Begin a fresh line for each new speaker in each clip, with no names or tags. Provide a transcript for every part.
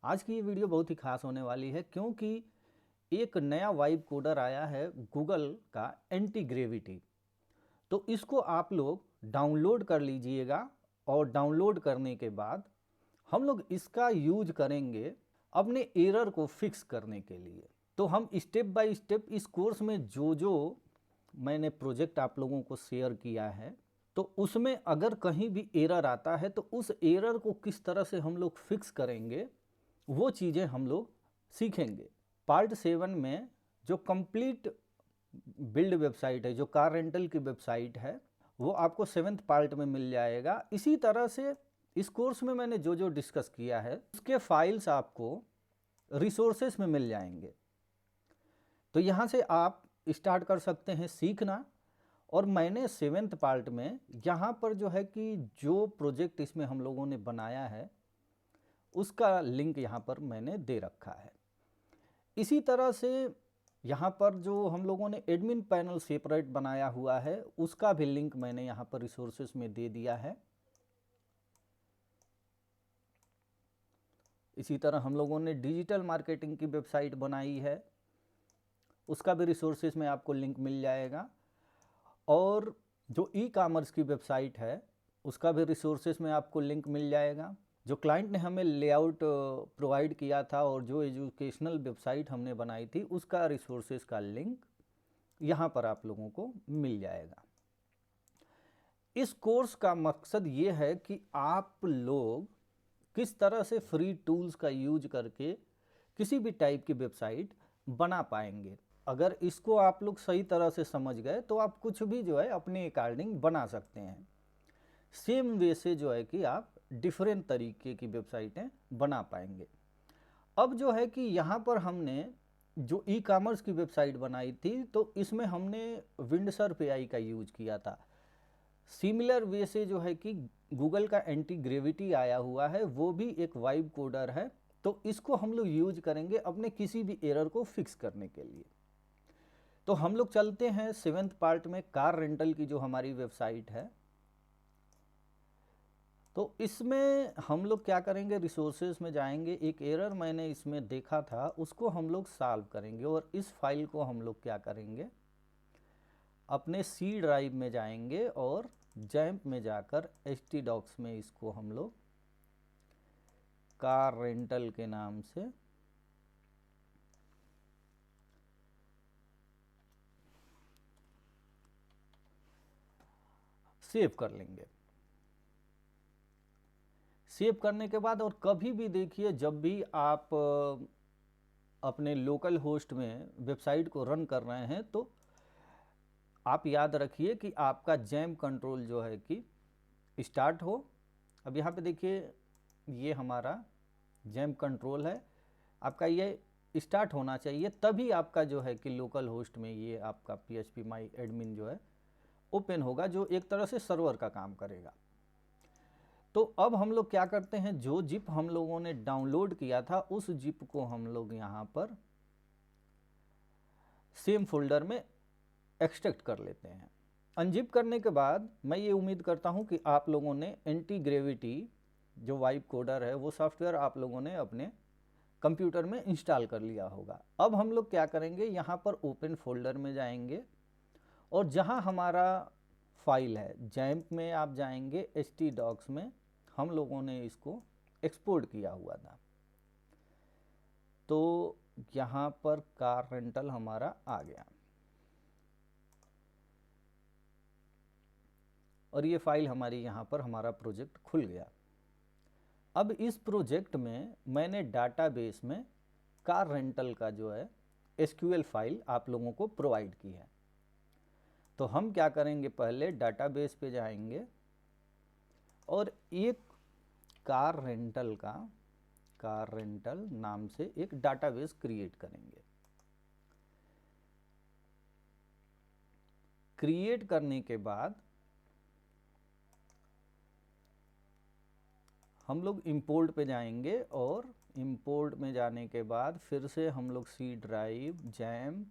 आज की ये वीडियो बहुत ही खास होने वाली है क्योंकि एक नया वाइब कोडर आया है गूगल का एंटी ग्रेविटी। तो इसको आप लोग डाउनलोड कर लीजिएगा और डाउनलोड करने के बाद हम लोग इसका यूज करेंगे अपने एरर को फिक्स करने के लिए। तो हम स्टेप बाय स्टेप इस कोर्स में जो जो मैंने प्रोजेक्ट आप लोगों को शेयर किया है तो उसमें अगर कहीं भी एरर आता है तो उस एरर को किस तरह से हम लोग फिक्स करेंगे वो चीज़ें हम लोग सीखेंगे। पार्ट 7 में जो कंप्लीट बिल्ड वेबसाइट है, जो कार रेंटल की वेबसाइट है, वो आपको 7th पार्ट में मिल जाएगा। इसी तरह से इस कोर्स में मैंने जो जो डिस्कस किया है उसके फाइल्स आपको रिसोर्सेस में मिल जाएंगे। तो यहाँ से आप स्टार्ट कर सकते हैं सीखना। और मैंने 7th पार्ट में यहाँ पर जो है कि जो प्रोजेक्ट इसमें हम लोगों ने बनाया है उसका लिंक यहाँ पर मैंने दे रखा है। इसी तरह से यहाँ पर जो हम लोगों ने एडमिन पैनल सेपरेट बनाया हुआ है उसका भी लिंक मैंने यहाँ पर रिसोर्सेस में दे दिया है। इसी तरह हम लोगों ने डिजिटल मार्केटिंग की वेबसाइट बनाई है, उसका भी रिसोर्सेस में आपको लिंक मिल जाएगा। और जो ई कॉमर्स की वेबसाइट है उसका भी रिसोर्सेस में आपको लिंक मिल जाएगा। जो क्लाइंट ने हमें लेआउट प्रोवाइड किया था और जो एजुकेशनल वेबसाइट हमने बनाई थी उसका रिसोर्सेज का लिंक यहाँ पर आप लोगों को मिल जाएगा। इस कोर्स का मकसद ये है कि आप लोग किस तरह से फ्री टूल्स का यूज करके किसी भी टाइप की वेबसाइट बना पाएंगे। अगर इसको आप लोग सही तरह से समझ गए तो आप कुछ भी जो है अपने अकॉर्डिंग बना सकते हैं। सेम वे से जो है कि आप डिफरेंट तरीके की वेबसाइटें बना पाएंगे। अब जो है कि यहाँ पर हमने जो ई कॉमर्स की वेबसाइट बनाई थी तो इसमें हमने विंडसर्फ एआई का यूज किया था। सिमिलर वे से जो है कि गूगल का एंटी ग्रेविटी आया हुआ है, वो भी एक वाइब कोडर है। तो इसको हम लोग यूज करेंगे अपने किसी भी एरर को फिक्स करने के लिए। तो हम लोग चलते हैं 7th पार्ट में, कार रेंटल की जो हमारी वेबसाइट है। तो इसमें हम लोग क्या करेंगे, रिसोर्सेज में जाएंगे। एक एरर मैंने इसमें देखा था उसको हम लोग सॉल्व करेंगे और इस फाइल को हम लोग क्या करेंगे, अपने सी ड्राइव में जाएंगे और जैम्प में जाकर htdocs में इसको हम लोग कार रेंटल के नाम से सेव कर लेंगे। सेव करने के बाद और कभी भी देखिए जब भी आप अपने लोकल होस्ट में वेबसाइट को रन कर रहे हैं तो आप याद रखिए कि आपका जैम कंट्रोल जो है कि स्टार्ट हो। अब यहाँ पे देखिए ये हमारा जैम कंट्रोल है, आपका ये स्टार्ट होना चाहिए, तभी आपका जो है कि लोकल होस्ट में ये आपका PHP माई एडमिन जो है ओपन होगा, जो एक तरह से सर्वर का काम करेगा। तो अब हम लोग क्या करते हैं, जो जिप हम लोगों ने डाउनलोड किया था उस जिप को हम लोग यहाँ पर सेम फोल्डर में एक्सट्रैक्ट कर लेते हैं। अनजिप करने के बाद मैं ये उम्मीद करता हूँ कि आप लोगों ने एंटी ग्रेविटी जो वाइब कोडर है वो सॉफ्टवेयर आप लोगों ने अपने कंप्यूटर में इंस्टॉल कर लिया होगा। अब हम लोग क्या करेंगे, यहाँ पर ओपन फोल्डर में जाएंगे और जहाँ हमारा फाइल है जैम्प में आप जाएंगे, htdocs में हम लोगों ने इसको एक्सपोर्ट किया हुआ था। तो यहाँ पर कार रेंटल हमारा आ गया और ये फाइल हमारी यहाँ पर हमारा प्रोजेक्ट खुल गया। अब इस प्रोजेक्ट में मैंने डाटाबेस में कार रेंटल का जो है SQL फाइल आप लोगों को प्रोवाइड की है। तो हम क्या करेंगे, पहले डाटाबेस पे जाएंगे और एक कार रेंटल नाम से एक डाटाबेस क्रिएट करेंगे। क्रिएट करने के बाद हम लोग इंपोर्ट पे जाएंगे और इंपोर्ट में जाने के बाद फिर से हम लोग सी ड्राइव, जैम्प,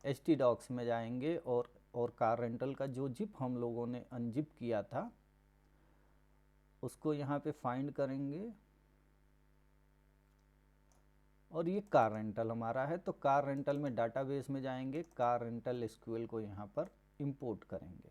htdocs में जाएंगे और कार रेंटल का जो जिप हम लोगों ने अनजिप किया था उसको यहाँ पे फाइंड करेंगे और ये कार रेंटल हमारा है। तो कार रेंटल में डाटाबेस में जाएंगे, कार रेंटल एसक्यूएल को यहाँ पर इंपोर्ट करेंगे।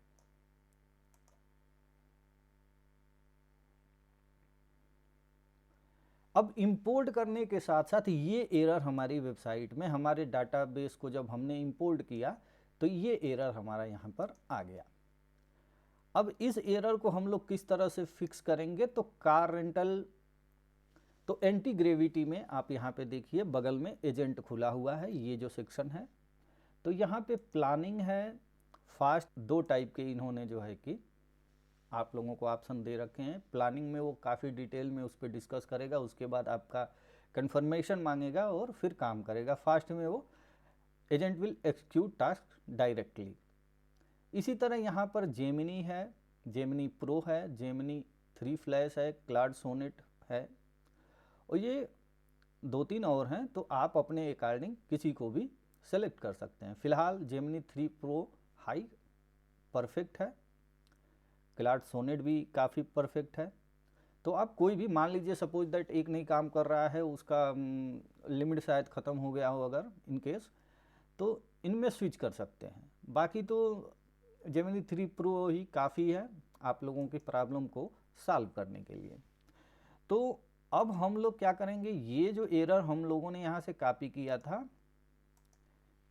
अब इंपोर्ट करने के साथ साथ ये एरर हमारी वेबसाइट में, हमारे डाटाबेस को जब हमने इंपोर्ट किया तो ये एरर हमारा यहाँ पर आ गया। अब इस एरर को हम लोग किस तरह से फिक्स करेंगे? तो कार रेंटल, तो एंटी ग्रेविटी में आप यहाँ पे देखिए बगल में एजेंट खुला हुआ है, ये जो सेक्शन है। तो यहाँ पे प्लानिंग है, फास्ट, दो टाइप के इन्होंने जो है कि आप लोगों को ऑप्शन दे रखे हैं। प्लानिंग में वो काफ़ी डिटेल में उस पर डिस्कस करेगा, उसके बाद आपका कंफर्मेशन मांगेगा और फिर काम करेगा। फास्ट में वो agent will execute task directly. इसी तरह यहाँ पर जेमिनी है, जेमिनी प्रो है, जेमिनी 3 फ्लैश है, क्लाउड सोनेट है, और ये 2-3 और हैं। तो आप अपने अकॉर्डिंग किसी को भी सेलेक्ट कर सकते हैं। फिलहाल जेमिनी 3 प्रो हाई परफेक्ट है, क्लाउड सोनेट भी काफ़ी परफेक्ट है। तो आप कोई भी, मान लीजिए सपोज दैट एक नहीं काम कर रहा है, उसका लिमिट शायद ख़त्म हो गया हो अगर इन केस, तो इनमें स्विच कर सकते हैं। बाकी तो जेमिनी 3 प्रो ही काफ़ी है आप लोगों की प्रॉब्लम को सॉल्व करने के लिए। तो अब हम लोग क्या करेंगे, ये जो एरर हम लोगों ने यहाँ से कॉपी किया था,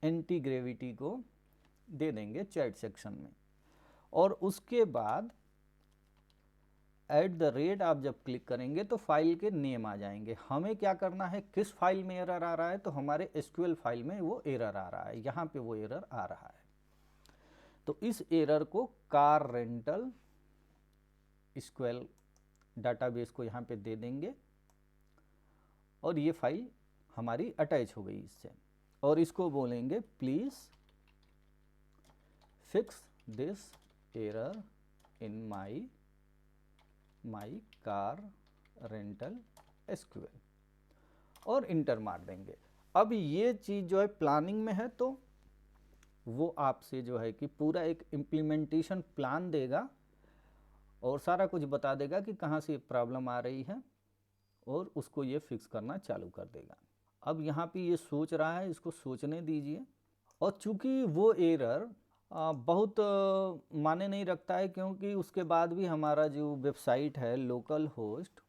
एंटी ग्रेविटी को दे देंगे चैट सेक्शन में, और उसके बाद @ आप जब क्लिक करेंगे तो फाइल के नेम आ जाएंगे। हमें क्या करना है, किस फाइल में एरर आ रहा है? तो हमारे एसक्यूएल फाइल में वो एरर आ रहा है, यहाँ पे वो एरर आ रहा है। तो इस एरर को कार रेंटल एसक्यूएल डाटाबेस को यहाँ पे दे देंगे, और ये फाइल हमारी अटैच हो गई इससे, और इसको बोलेंगे please fix this error in my car rental SQL, और इंटर मार देंगे। अब ये चीज़ जो है प्लानिंग में है, तो वो आपसे जो है कि पूरा एक इम्प्लीमेंटेशन प्लान देगा और सारा कुछ बता देगा कि कहाँ से प्रॉब्लम आ रही है, और उसको ये फिक्स करना चालू कर देगा। अब यहाँ पे ये सोच रहा है, इसको सोचने दीजिए। और चूंकि वो एरर बहुत माने नहीं रखता है, क्योंकि उसके बाद भी हमारा जो वेबसाइट है लोकल होस्ट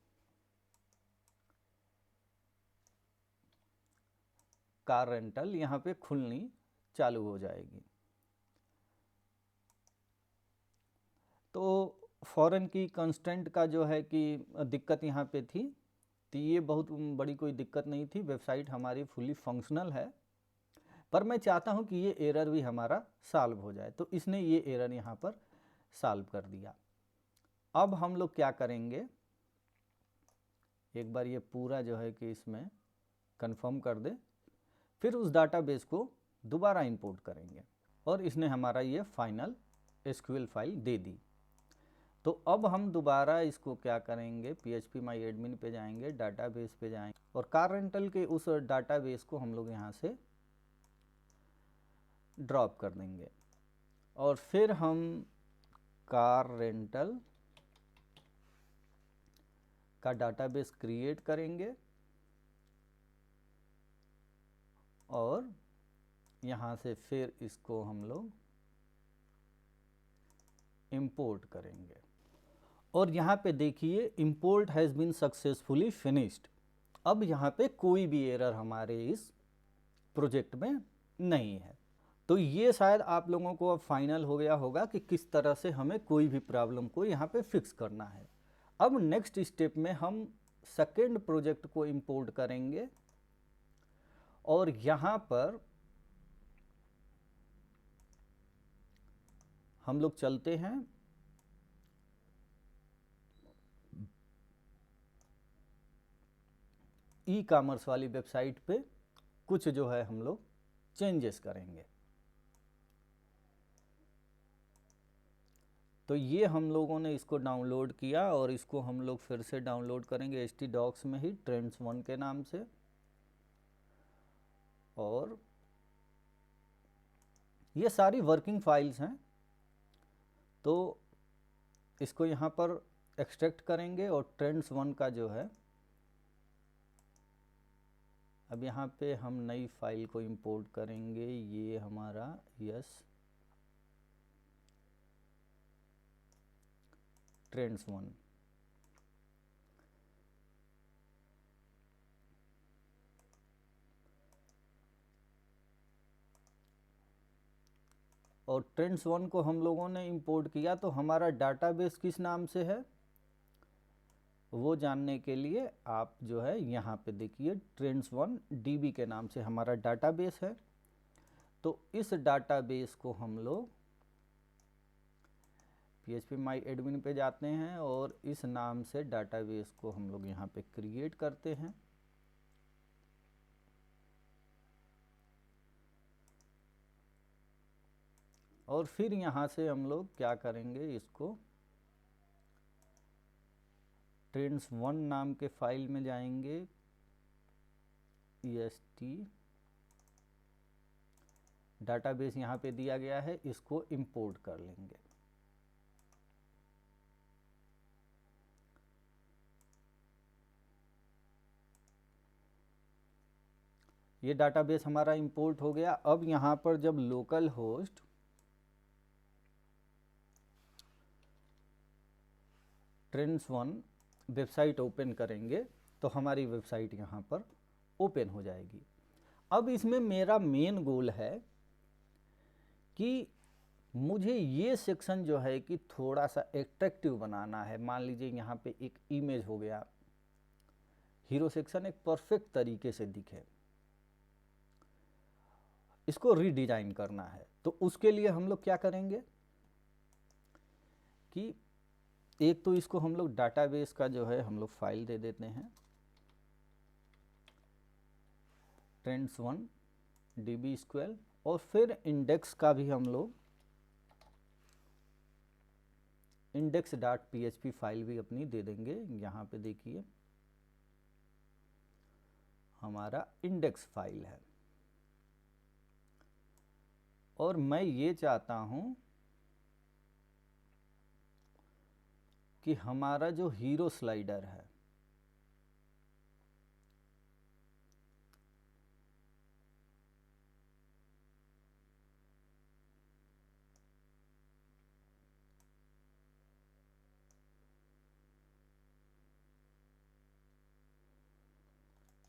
कार रेंटल यहाँ पे खुलनी चालू हो जाएगी। तो फॉरेन की कंस्टेंट का जो है कि दिक्कत यहाँ पे थी, तो ये बहुत बड़ी कोई दिक्कत नहीं थी, वेबसाइट हमारी फुली फंक्शनल है। पर मैं चाहता हूँ कि ये एरर भी हमारा सॉल्व हो जाए, तो इसने ये एरर यहाँ पर सॉल्व कर दिया। अब हम लोग क्या करेंगे, एक बार ये पूरा जो है कि इसमें कंफर्म कर दे, फिर उस डाटाबेस को दोबारा इंपोर्ट करेंगे, और इसने हमारा ये फाइनल एसक्यूएल फाइल दे दी। तो अब हम दोबारा इसको क्या करेंगे, phpMyAdmin पे जाएंगे, डाटाबेस पे जाएंगे, और कार रेंटल के उस डाटाबेस को हम लोग यहाँ से ड्रॉप कर देंगे, और फिर हम कार रेंटल का डाटाबेस क्रिएट करेंगे, और यहाँ से फिर इसको हम लोग इंपोर्ट करेंगे। और यहाँ पे देखिए import has been successfully finished. अब यहाँ पे कोई भी एरर हमारे इस प्रोजेक्ट में नहीं है। तो ये शायद आप लोगों को अब फाइनल हो गया होगा कि किस तरह से हमें कोई भी प्रॉब्लम को यहाँ पे फिक्स करना है। अब नेक्स्ट स्टेप में हम सेकेंड प्रोजेक्ट को इंपोर्ट करेंगे, और यहाँ पर हम लोग चलते हैं ई कॉमर्स वाली वेबसाइट पे, कुछ जो है हम लोग चेंजेस करेंगे। तो ये हम लोगों ने इसको डाउनलोड किया, और इसको हम लोग फिर से डाउनलोड करेंगे htdocs में ही, Trends1 के नाम से। और ये सारी वर्किंग फाइल्स हैं, तो इसको यहाँ पर एक्सट्रैक्ट करेंगे, और Trends1 का जो है अब यहाँ पे हम नई फाइल को इंपोर्ट करेंगे, ये हमारा यस ट्रेंड्स1। और ट्रेंड्स1 को हम लोगों ने इंपोर्ट किया, तो हमारा डाटाबेस किस नाम से है वो जानने के लिए आप जो है यहाँ पे देखिए ट्रेंड्स1 DB के नाम से हमारा डाटाबेस है। तो इस डाटाबेस को हम लोग phpMyAdmin पे जाते हैं और इस नाम से डाटाबेस को हम लोग यहाँ पे क्रिएट करते हैं। और फिर यहाँ से हम लोग क्या करेंगे, इसको ट्रेंड्स1 नाम के फाइल में जाएंगे, est डाटाबेस यहाँ पे दिया गया है, इसको इंपोर्ट कर लेंगे। ये डाटाबेस हमारा इंपोर्ट हो गया। अब यहाँ पर जब लोकल होस्ट ट्रेंड्स1 वेबसाइट ओपन करेंगे तो हमारी वेबसाइट यहाँ पर ओपन हो जाएगी। अब इसमें मेरा मेन गोल है कि मुझे ये सेक्शन जो है कि थोड़ा सा एट्रैक्टिव बनाना है। मान लीजिए यहाँ पे एक इमेज हो गया, हीरो सेक्शन एक परफेक्ट तरीके से दिखे, इसको रीडिजाइन करना है। तो उसके लिए हम लोग क्या करेंगे कि एक तो इसको हम लोग डाटाबेस का जो है हम लोग फाइल दे देते हैं ट्रेंड्स1 DB_SQL, और फिर इंडेक्स का भी हम लोग index.php फाइल भी अपनी दे देंगे। यहाँ पे देखिए हमारा इंडेक्स फाइल है। और मैं ये चाहता हूँ कि हमारा जो हीरो स्लाइडर है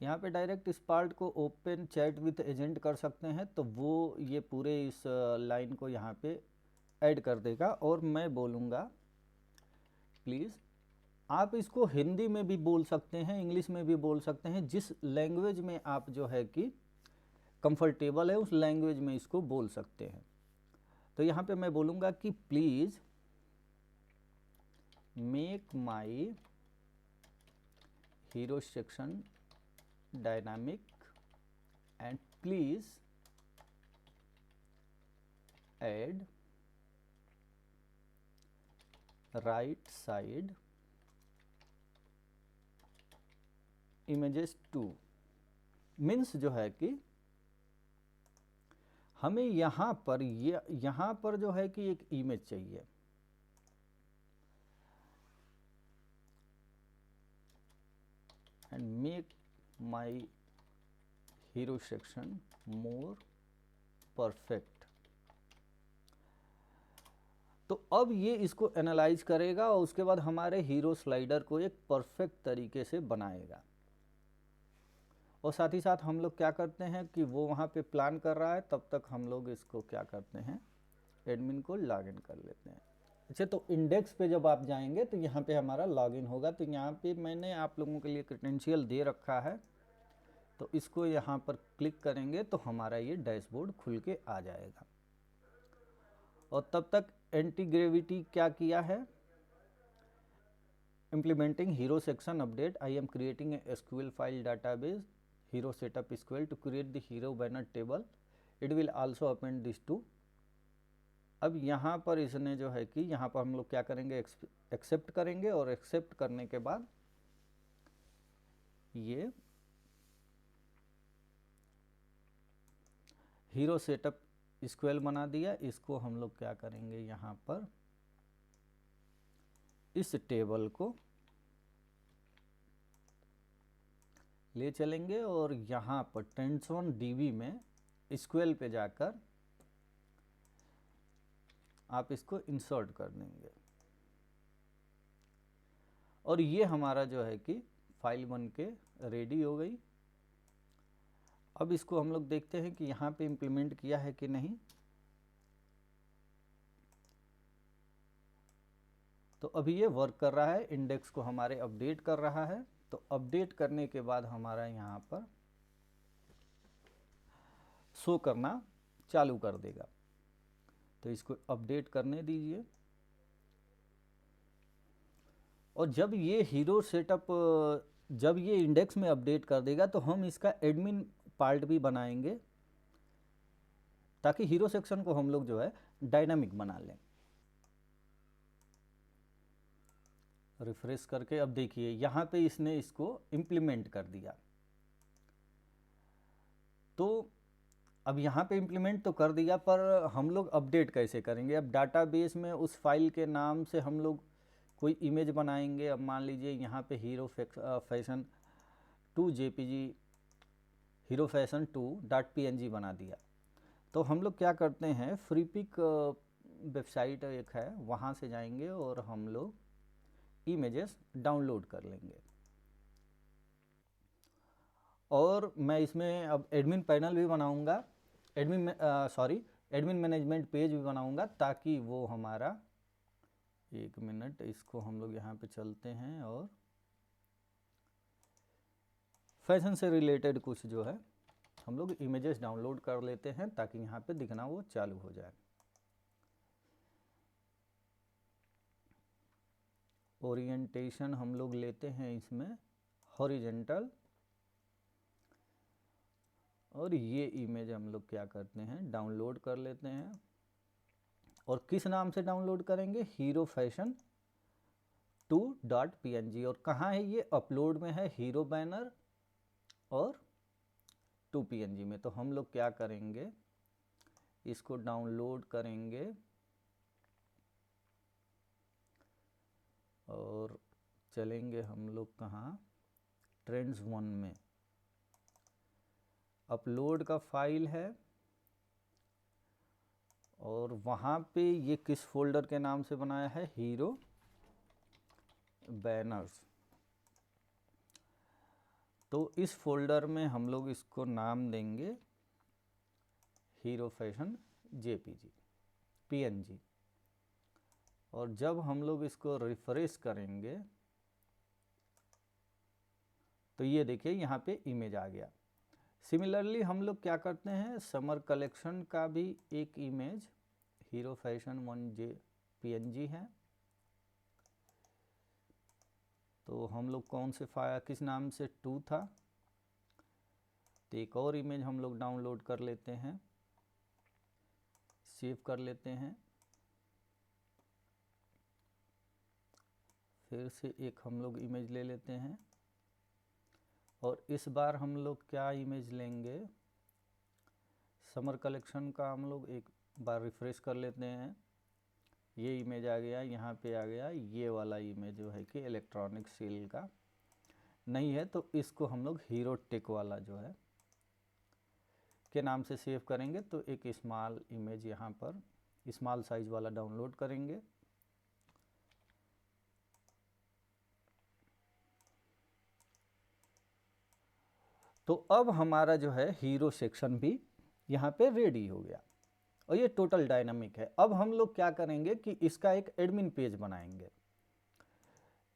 यहाँ पे डायरेक्ट इस पार्ट को ओपन चैट विथ एजेंट कर सकते हैं, तो वो ये पूरे इस लाइन को यहाँ पे ऐड कर देगा। और मैं बोलूँगा प्लीज़, आप इसको हिंदी में भी बोल सकते हैं, इंग्लिश में भी बोल सकते हैं, जिस लैंग्वेज में आप जो है कि कंफर्टेबल है उस लैंग्वेज में इसको बोल सकते हैं। तो यहाँ पे मैं बोलूँगा कि please make my hero section dynamic and please add right side images to। Means जो है कि हमें यहाँ पर जो है कि एक इमेज चाहिए, and make my hero section more perfect. तो अब ये इसको एनालाइज करेगा और उसके बाद हमारे हीरो स्लाइडर को एक परफेक्ट तरीके से बनाएगा। और साथ ही साथ हम लोग क्या करते हैं कि वो वहाँ पे प्लान कर रहा है, तब तक हम लोग इसको क्या करते हैं, एडमिन को लॉगिन कर लेते हैं। अच्छा, तो इंडेक्स पे जब आप जाएंगे तो यहाँ पे हमारा लॉगिन होगा। तो यहाँ पे मैंने आप लोगों के लिए क्रेडेंशियल दे रखा है, तो इसको यहाँ पर क्लिक करेंगे तो हमारा ये डैशबोर्ड खुल के आ जाएगा। और तब तक एंटी ग्रेविटी क्या किया है, implementing hero section update, I am creating a SQL file database hero setup SQL to create the hero banner table, it will also append this to। अब यहाँ पर इसने जो है कि यहाँ पर हम लोग क्या करेंगे, एक्सेप्ट करेंगे, और एक्सेप्ट करने के बाद ये हीरो सेटअप SQL बना दिया। इसको हम लोग क्या करेंगे, यहाँ पर इस टेबल को ले चलेंगे और यहाँ पर ट्रेंड्स1 DB में SQL पे जाकर आप इसको इंसर्ट कर देंगे और ये हमारा जो है कि फाइल बन के रेडी हो गई। अब इसको हम लोग देखते हैं कि यहाँ पे इम्प्लीमेंट किया है कि नहीं। तो अभी ये वर्क कर रहा है, इंडेक्स को हमारे अपडेट कर रहा है। तो अपडेट करने के बाद हमारा यहाँ पर शो करना चालू कर देगा। तो इसको अपडेट करने दीजिए और जब ये हीरो सेटअप, जब ये इंडेक्स में अपडेट कर देगा तो हम इसका एडमिन पार्ट भी बनाएंगे ताकि हीरो सेक्शन को हम लोग जो है डायनामिक बना लें। रिफ्रेश करके अब देखिए यहाँ पे इसने इसको इम्प्लीमेंट कर दिया। तो अब यहाँ पे इम्प्लीमेंट तो कर दिया, पर हम लोग अपडेट कैसे करेंगे। अब डाटाबेस में उस फाइल के नाम से हम लोग कोई इमेज बनाएंगे। अब मान लीजिए यहाँ पे hero fashion 2 JPG hero fashion 2.png बना दिया। तो हम लोग क्या करते हैं, फ्रीपिक वेबसाइट एक है, वहाँ से जाएंगे और हम लोग इमेजेस डाउनलोड कर लेंगे। और मैं इसमें अब एडमिन पैनल भी बनाऊंगा, एडमिन मैनेजमेंट पेज भी बनाऊंगा ताकि वो हमारा, एक मिनट, इसको हम लोग यहाँ पे चलते हैं और फैशन से रिलेटेड कुछ जो है हम लोग इमेजेस डाउनलोड कर लेते हैं ताकि यहाँ पे दिखना वो चालू हो जाए। ओरिएंटेशन हम लोग लेते हैं इसमें हॉरिजेंटल, और ये इमेज हम लोग क्या करते हैं, डाउनलोड कर लेते हैं। और किस नाम से डाउनलोड करेंगे, हीरो फैशन 2.png। और कहाँ है ये, अपलोड में है, हीरो बैनर और 2png में। तो हम लोग क्या करेंगे, इसको डाउनलोड करेंगे और चलेंगे हम लोग कहाँ, ट्रेंड्स1 में अपलोड का फाइल है और वहाँ पे ये किस फोल्डर के नाम से बनाया है, हीरो बैनर्स। तो इस फोल्डर में हम लोग इसको नाम देंगे हीरो फैशन PNG। और जब हम लोग इसको रिफ्रेश करेंगे तो ये देखिए यहाँ पे इमेज आ गया। सिमिलरली हम लोग क्या करते हैं, समर कलेक्शन का भी एक इमेज हीरो फैशन 1.png है। तो हम लोग कौन से फाइल, किस नाम से 2 था, तो एक और इमेज हम लोग डाउनलोड कर लेते हैं, सेव कर लेते हैं। फिर से एक हम लोग इमेज ले लेते हैं और इस बार हम लोग क्या इमेज लेंगे, समर कलेक्शन का हम लोग एक बार रिफ्रेश कर लेते हैं। ये इमेज आ गया, यहाँ पे आ गया, ये वाला इमेज जो है कि इलेक्ट्रॉनिक सेल का नहीं है, तो इसको हम लोग हीरो टेक वाला जो है के नाम से सेव करेंगे। तो एक स्मॉल इमेज यहाँ पर स्मॉल साइज वाला डाउनलोड करेंगे। तो अब हमारा जो है हीरो सेक्शन भी यहाँ पे रेडी हो गया और ये टोटल डायनामिक है। अब हम लोग क्या करेंगे कि इसका एक एडमिन पेज बनाएंगे।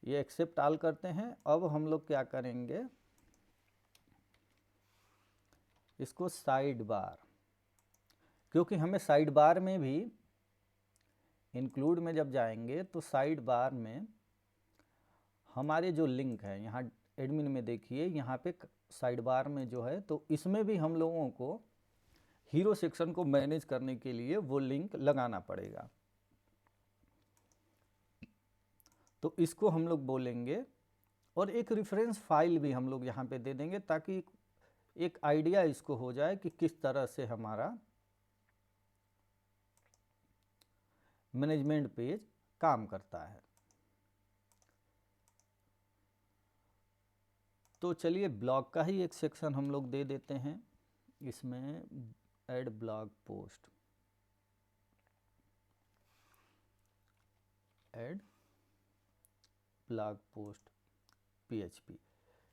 ये एक्सेप्ट ऑल करते हैं। अब हम लोग क्या करेंगे, इसको साइड बार, क्योंकि हमें साइड बार में भी इंक्लूड में जब जाएंगे तो साइड बार में हमारे जो लिंक है, यहाँ एडमिन में देखिए यहाँ पे साइड बार में जो है, तो इसमें भी हम लोगों को हीरो सेक्शन को मैनेज करने के लिए वो लिंक लगाना पड़ेगा। तो इसको हम लोग बोलेंगे और एक रेफरेंस फाइल भी हम लोग यहाँ पे दे देंगे ताकि एक आइडिया इसको हो जाए कि किस तरह से हमारा मैनेजमेंट पेज काम करता है। तो चलिए ब्लॉग का ही एक सेक्शन हम लोग दे देते हैं इसमें, add blog post, add blog post PHP।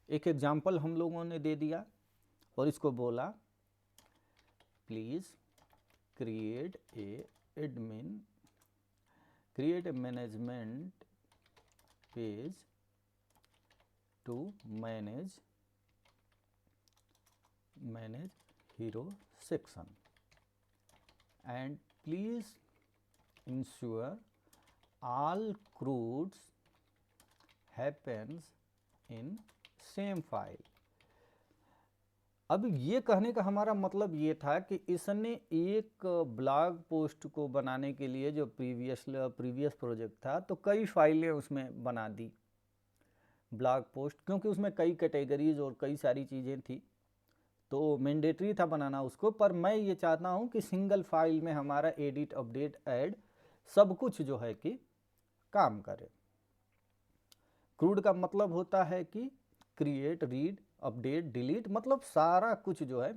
एक एग्जाम्पल हम लोगों ने दे दिया और इसको बोला please create a management page to manage hero section and please ensure all CRUDs happens in same file। अब ये कहने का हमारा मतलब ये था कि इसने एक ब्लॉग पोस्ट को बनाने के लिए जो प्रीवियस प्रोजेक्ट था तो कई फाइलें उसमें बना दी ब्लॉग पोस्ट, क्योंकि उसमें कई कैटेगरीज और कई सारी चीज़ें थी तो मैंडेटरी था बनाना उसको। पर मैं ये चाहता हूँ कि सिंगल फाइल में हमारा एडिट, अपडेट, ऐड सब कुछ जो है कि काम करे। क्रूड का मतलब होता है कि क्रिएट, रीड, अपडेट, डिलीट, मतलब सारा कुछ जो है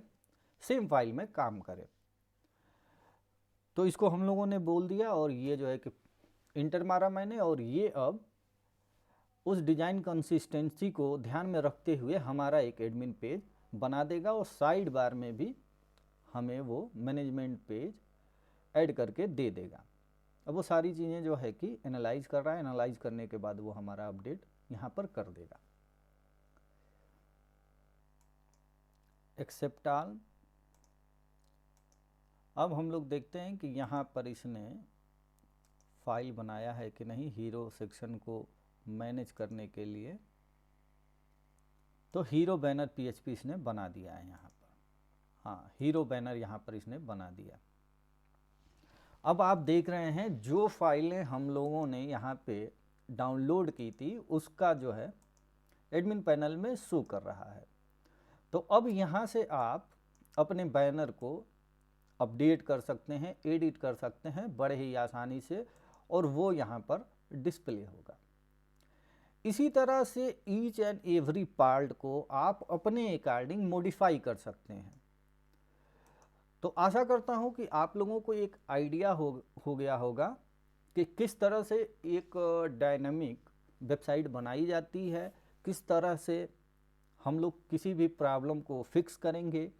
सेम फाइल में काम करे। तो इसको हम लोगों ने बोल दिया और ये जो है कि इंटर मारा मैंने, और ये अब उस डिजाइन कंसिस्टेंसी को ध्यान में रखते हुए हमारा एक एडमिन पेज बना देगा और साइड बार में भी हमें वो मैनेजमेंट पेज ऐड करके दे देगा। अब वो सारी चीज़ें जो है कि एनालाइज कर रहा है, एनालाइज करने के बाद वो हमारा अपडेट यहाँ पर कर देगा। Accept all. अब हम लोग देखते हैं कि यहाँ पर इसने फाइल बनाया है कि नहीं हीरो सेक्शन को मैनेज करने के लिए। तो हीरो बैनर PHP इसने बना दिया है यहाँ पर, हाँ हीरो बैनर यहाँ पर इसने बना दिया। अब आप देख रहे हैं जो फाइलें हम लोगों ने यहाँ पे डाउनलोड की थी उसका जो है एडमिन पैनल में शो कर रहा है। तो अब यहाँ से आप अपने बैनर को अपडेट कर सकते हैं, एडिट कर सकते हैं बड़े ही आसानी से, और वो यहाँ पर डिस्प्ले होगा। इसी तरह से ईच एंड एवरी पार्ट को आप अपने अकॉर्डिंग मॉडिफाई कर सकते हैं। तो आशा करता हूँ कि आप लोगों को एक आइडिया हो गया होगा कि किस तरह से एक डायनामिक वेबसाइट बनाई जाती है, किस तरह से हम लोग किसी भी प्रॉब्लम को फिक्स करेंगे,